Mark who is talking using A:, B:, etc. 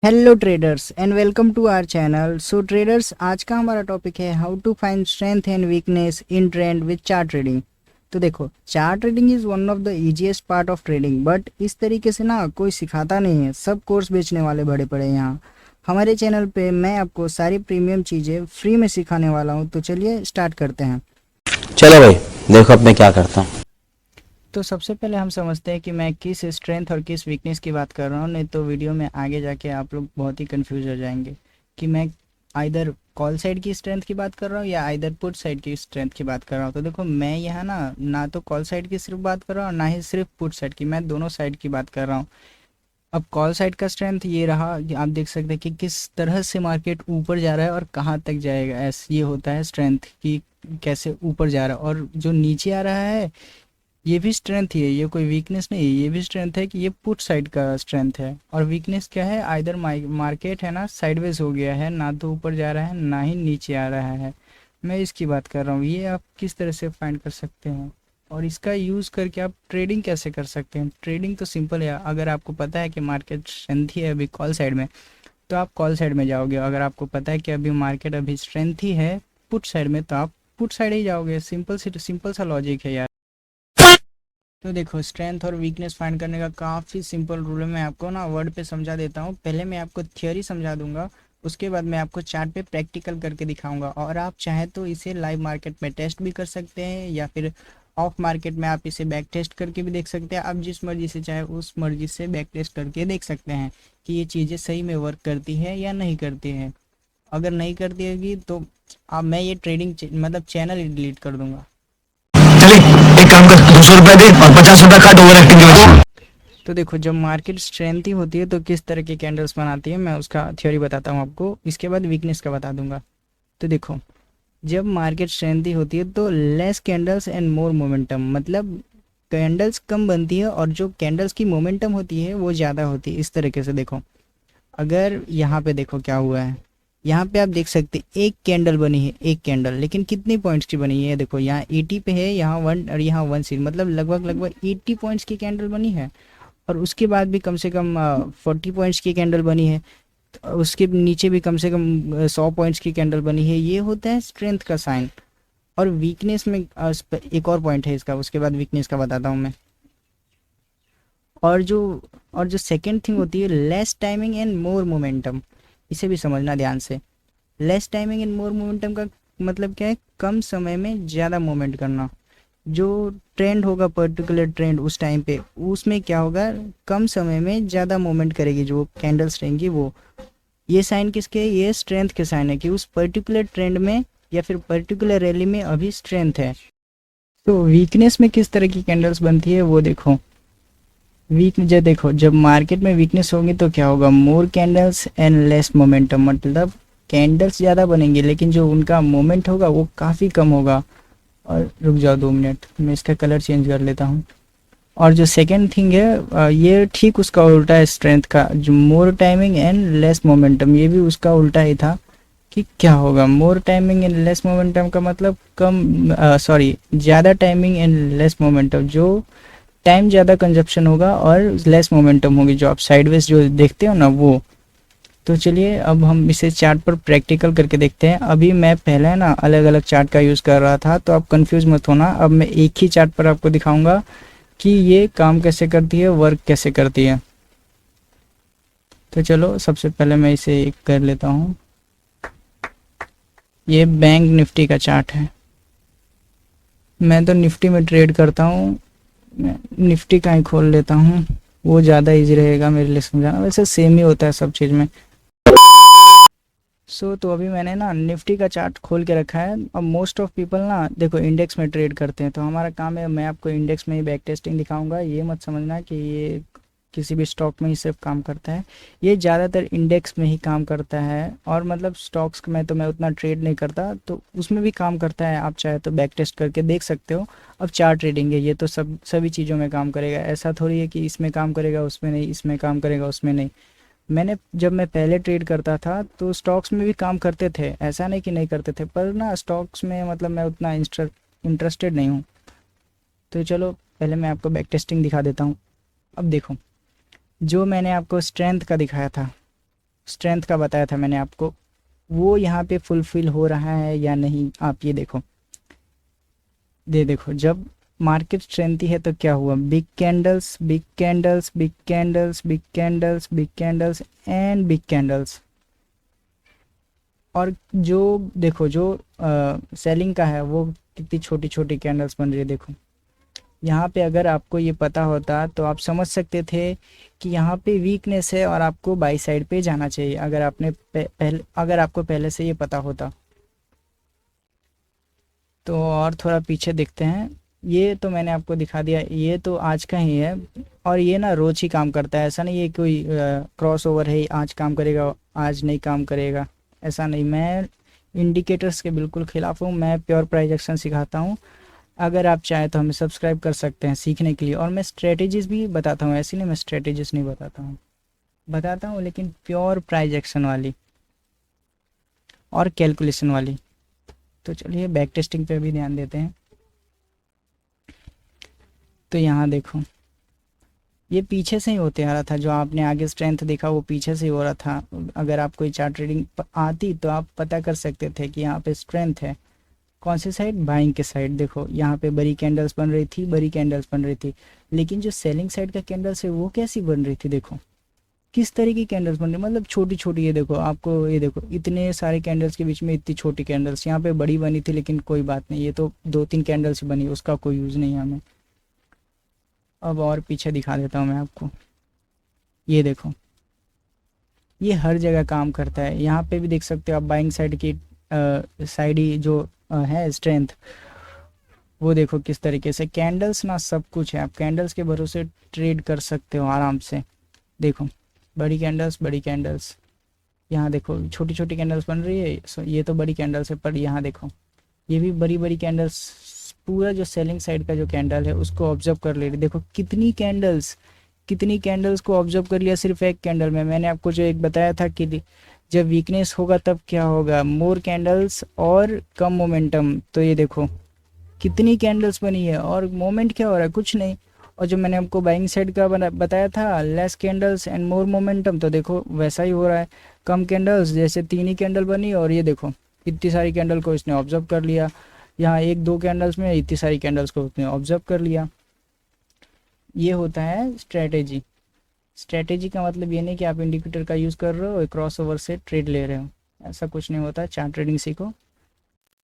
A: Hello traders and welcome to our channel. So traders, आज का हमारा टॉपिक है how to find strength and weakness in trend with chart trading. तो देखो, chart trading is one of the easiest part of trading, but इस तरीके से ना कोई सिखाता नहीं है। सब कोर्स बेचने वाले बड़े पड़े हैं यहाँ। हमारे चैनल पे मैं आपको सारी प्रीमियम चीज़ें फ्री में सिखाने वाला हूँ। तो चलिए स्टार्ट करते हैं।
B: चलो भाई, देखो अब मैं क्या करता हूँ।
A: तो सबसे पहले हम समझते हैं कि मैं किस स्ट्रेंथ और किस वीकनेस की बात कर रहा हूँ, नहीं तो वीडियो में आगे जाके आप लोग बहुत ही कंफ्यूज हो जाएंगे कि मैं आइदर कॉल साइड की स्ट्रेंथ की बात कर रहा हूँ या आइदर पुट साइड की स्ट्रेंथ की बात कर रहा हूँ। तो देखो, मैं यहाँ ना तो कॉल साइड की सिर्फ बात कर रहा हूँ, ना ही सिर्फ पुट साइड की, मैं दोनों साइड की बात कर रहा हूँ। अब कॉल साइड का स्ट्रेंथ ये रहा कि आप देख सकते हैं कि किस तरह से मार्केट ऊपर जा रहा है और कहाँ तक जाएगा। ऐसे ये होता है स्ट्रेंथ कि कैसे ऊपर जा रहा है। और जो नीचे आ रहा है ये भी स्ट्रेंथ ही है, ये कोई वीकनेस नहीं है, ये भी स्ट्रेंथ है कि ये पुट साइड का स्ट्रेंथ है। और वीकनेस क्या है, आइदर मार्केट है ना साइडवेज हो गया है, ना तो ऊपर जा रहा है ना ही नीचे आ रहा है। मैं इसकी बात कर रहा हूँ। ये आप किस तरह से फाइंड कर सकते हैं और इसका यूज़ करके आप ट्रेडिंग कैसे कर सकते हैं। ट्रेडिंग तो सिंपल है। अगर आपको पता है कि मार्केट स्ट्रेंथ ही है अभी कॉल साइड में, तो आप कॉल साइड में जाओगे। अगर आपको पता है कि अभी मार्केट अभी स्ट्रेंथ ही है पुट साइड में, तो आप पुट साइड ही जाओगे। सिंपल सा लॉजिक है यार। तो देखो, स्ट्रेंथ और वीकनेस फाइंड करने का काफ़ी सिंपल रूल है। मैं आपको ना वर्ड पे समझा देता हूँ। पहले मैं आपको थियोरी समझा दूंगा, उसके बाद मैं आपको चार्ट पे प्रैक्टिकल करके दिखाऊंगा। और आप चाहे तो इसे लाइव मार्केट में टेस्ट भी कर सकते हैं या फिर ऑफ मार्केट में आप इसे बैक टेस्ट करके भी देख सकते हैं। आप जिस मर्जी से चाहे उस मर्जी से बैक टेस्ट करके देख सकते हैं कि ये चीज़ें सही में वर्क करती है या नहीं करती है। अगर नहीं करती होगी तो अब मैं ये ट्रेडिंग मतलब चैनल ही डिलीट कर दूंगा।
C: चलिए एक काम कर, 200 रुपए दे और 50 रुपए काट ओवर एक्टिंग की वजह से।
A: तो देखो, जब मार्केट स्ट्रेंथ ही होती है तो किस तरह के कैंडल्स बनाती है, मैं उसका थ्योरी बताता हूँ आपको। इसके बाद वीकनेस का बता दूंगा। तो देखो, जब मार्केट स्ट्रेंथ ही होती है तो less candles and more momentum, मतलब कैंडल्स कम बनती है और जो कैंडल्स की मोमेंटम होती है वो ज़्यादा होती है। इस तरीके से देखो, अगर यहाँ पे देखो क्या हुआ है, यहाँ पे आप देख सकते हैं एक कैंडल बनी है, एक कैंडल, लेकिन कितनी पॉइंट्स की बनी है। देखो, यहाँ 80 पे है, यहाँ 1 और यहाँ 1 सी, मतलब लगभग लगभग 80 पॉइंट्स की कैंडल बनी है। और उसके बाद भी कम से कम 40 पॉइंट्स की कैंडल बनी है। तो उसके नीचे भी कम से कम 100 पॉइंट्स की कैंडल बनी है। ये होता है स्ट्रेंथ का साइन। और वीकनेस में एक और पॉइंट है इसका, उसके बाद वीकनेस का बताता हूँ मैं। और जो सेकंड थिंग होती है less timing and more momentum, इसे भी समझना ध्यान से। Less timing and more momentum का मतलब क्या है, कम समय में ज़्यादा मोमेंट करना। जो ट्रेंड होगा, पर्टिकुलर ट्रेंड उस टाइम पे, उसमें क्या होगा, कम समय में ज़्यादा मूवमेंट करेगी जो कैंडल्स रहेंगी वो। ये साइन किसके, ये स्ट्रेंथ के साइन है कि उस पर्टिकुलर ट्रेंड में या फिर पर्टिकुलर रैली में अभी स्ट्रेंथ है। तो वीकनेस में किस तरह की कैंडल्स बनती है वो देखो। देखो, जब मार्केट में वीकनेस होगी तो क्या होगा, मोर कैंडल्स एंड लेस मोमेंटम, मतलब कैंडल्स ज़्यादा बनेंगे लेकिन जो उनका मोमेंट होगा वो काफ़ी कम होगा। और रुक जाओ 2 मिनट, मैं इसका कलर चेंज कर लेता हूँ। और जो सेकंड थिंग है ये ठीक उसका उल्टा है स्ट्रेंथ का, जो मोर टाइमिंग एंड लेस मोमेंटम, ये भी उसका उल्टा ही था। कि क्या होगा, मोर टाइमिंग एंड लेस मोमेंटम का मतलब ज़्यादा टाइमिंग एंड लेस मोमेंटम, जो टाइम ज़्यादा कंजप्शन होगा और लेस मोमेंटम होगी, जो आप साइडवेज जो देखते हो ना वो। तो चलिए अब हम इसे चार्ट पर प्रैक्टिकल करके देखते हैं। अभी मैं पहले ना अलग अलग चार्ट का यूज़ कर रहा था, तो आप कंफ्यूज मत होना। अब मैं एक ही चार्ट पर आपको दिखाऊंगा कि ये काम कैसे करती है, वर्क कैसे करती है। तो चलो सबसे पहले मैं इसे एक कर लेता हूँ। ये बैंक निफ्टी का चार्ट है। मैं तो निफ्टी में ट्रेड करता हूँ। मैं निफ्टी का ही खोल लेता हूँ, वो ज़्यादा इजी रहेगा मेरे लिए समझाना। वैसे सेम ही होता है सब चीज़ में। तो अभी मैंने ना निफ्टी का चार्ट खोल के रखा है। अब मोस्ट ऑफ पीपल ना देखो इंडेक्स में ट्रेड करते हैं, तो हमारा काम है, मैं आपको इंडेक्स में ही बैक टेस्टिंग दिखाऊंगा। ये मत समझना कि ये किसी भी स्टॉक में ही सिर्फ काम करता है, ये ज़्यादातर इंडेक्स में ही काम करता है। और मतलब स्टॉक्स में तो मैं उतना ट्रेड नहीं करता, तो उसमें भी काम करता है। आप चाहे तो बैक टेस्ट करके देख सकते हो। अब चार्ट ट्रेडिंग है, ये तो सभी चीज़ों में काम करेगा। ऐसा थोड़ी है कि इसमें काम करेगा उसमें नहीं, इसमें काम करेगा उसमें नहीं। जब मैं पहले ट्रेड करता था तो स्टॉक्स में भी काम करते थे, ऐसा नहीं कि नहीं करते थे, पर ना स्टॉक्स में मतलब मैं उतना इंटरेस्टेड नहीं हूँ। तो चलो पहले मैं आपको बैक टेस्टिंग दिखा देता हूँ। अब देखो, जो मैंने आपको स्ट्रेंथ का दिखाया था, स्ट्रेंथ का बताया था मैंने आपको, वो यहाँ पे फुलफिल हो रहा है या नहीं। आप ये देखो, देखो जब मार्केट स्ट्रेंथी है तो क्या हुआ, big candles big candles big candles big candles big candles and big candles. और जो देखो जो सेलिंग का है वो कितनी छोटी छोटी कैंडल्स बन रही है। देखो यहाँ पे अगर आपको ये पता होता तो आप समझ सकते थे कि यहाँ पे वीकनेस है और आपको बाई साइड पे जाना चाहिए, अगर आपने पहले अगर आपको पहले से ये पता होता। तो और थोड़ा पीछे देखते हैं। ये तो मैंने आपको दिखा दिया, ये तो आज का ही है और ये ना रोज ही काम करता है। ऐसा नहीं है कोई क्रॉस ओवर है आज काम करेगा आज नहीं काम करेगा, ऐसा नहीं। मैं इंडिकेटर्स के बिल्कुल खिलाफ हूँ, मैं प्योर प्राइस एक्शन सिखाता हूँ। अगर आप चाहें तो हमें सब्सक्राइब कर सकते हैं सीखने के लिए। और मैं स्ट्रेटेजीज भी बताता हूँ, ऐसे नहीं मैं स्ट्रेटेजीज नहीं बताता हूँ लेकिन प्योर प्राइस एक्शन वाली और कैलकुलेशन वाली। तो चलिए बैक टेस्टिंग पे भी ध्यान देते हैं। तो यहाँ देखो ये पीछे से ही होते आ रहा था, जो आपने आगे स्ट्रेंथ देखा वो पीछे से ही हो रहा था। अगर आप कोई चार्ट ट्रेडिंग आती तो आप पता कर सकते थे कि यहाँ पे स्ट्रेंथ है कौन सी साइड, बाइंग के साइड। देखो यहाँ पे बड़ी कैंडल्स बन रही थी, बड़ी कैंडल्स बन रही थी, लेकिन जो सेलिंग साइड का कैंडल्स है वो कैसी बन रही थी, देखो किस तरह की कैंडल्स बन रही, मतलब छोटी छोटी। ये देखो आपको, ये देखो इतने सारे कैंडल्स के बीच में इतनी छोटी कैंडल्स। यहाँ पे बड़ी बनी थी लेकिन कोई बात नहीं, ये तो 2-3 कैंडल्स बनी, उसका कोई यूज़ नहीं है हमें। अब और पीछे दिखा देता हूँ मैं आपको। ये देखो ये हर जगह काम करता है। यहाँ पे भी देख सकते हो आप बाइंग साइड की साइड ही जो है स्ट्रेंथ, वो देखो किस तरीके से। कैंडल्स ना सब कुछ है, आप कैंडल्स के भरोसे ट्रेड कर सकते हो आराम से। देखो बड़ी कैंडल्स बड़ी कैंडल्स, यहाँ देखो छोटी छोटी कैंडल्स बन रही है। ये तो बड़ी कैंडल्स है, पर यहाँ देखो ये भी बड़ी बड़ी कैंडल्स। पूरा जो सेलिंग साइड का जो कैंडल है उसको ऑब्जर्व कर ले रही। देखो कितनी कैंडल्स को ऑब्जर्व कर लिया सिर्फ एक कैंडल में। मैंने आपको जो एक बताया था कि जब वीकनेस होगा तब क्या होगा, मोर कैंडल्स और कम मोमेंटम। तो ये देखो कितनी कैंडल्स बनी है और मोमेंट क्या हो रहा है, कुछ नहीं। और जो मैंने आपको बाइंग साइड का बताया था, less candles and more momentum, तो देखो वैसा ही हो रहा है। कम कैंडल्स, जैसे 3 ही कैंडल बनी और ये देखो इतनी सारी कैंडल को इसने ऑब्जर्व कर लिया। यहाँ 1-2 कैंडल्स में इतनी सारी कैंडल्स को उसने ऑब्जर्व कर लिया। ये होता है स्ट्रेटेजी। स्ट्रेटेजी का मतलब ये नहीं कि आप इंडिकेटर का यूज़ कर रहे हो क्रॉस ओवर से ट्रेड ले रहे हो, ऐसा कुछ नहीं होता। चार्ट ट्रेडिंग सीखो।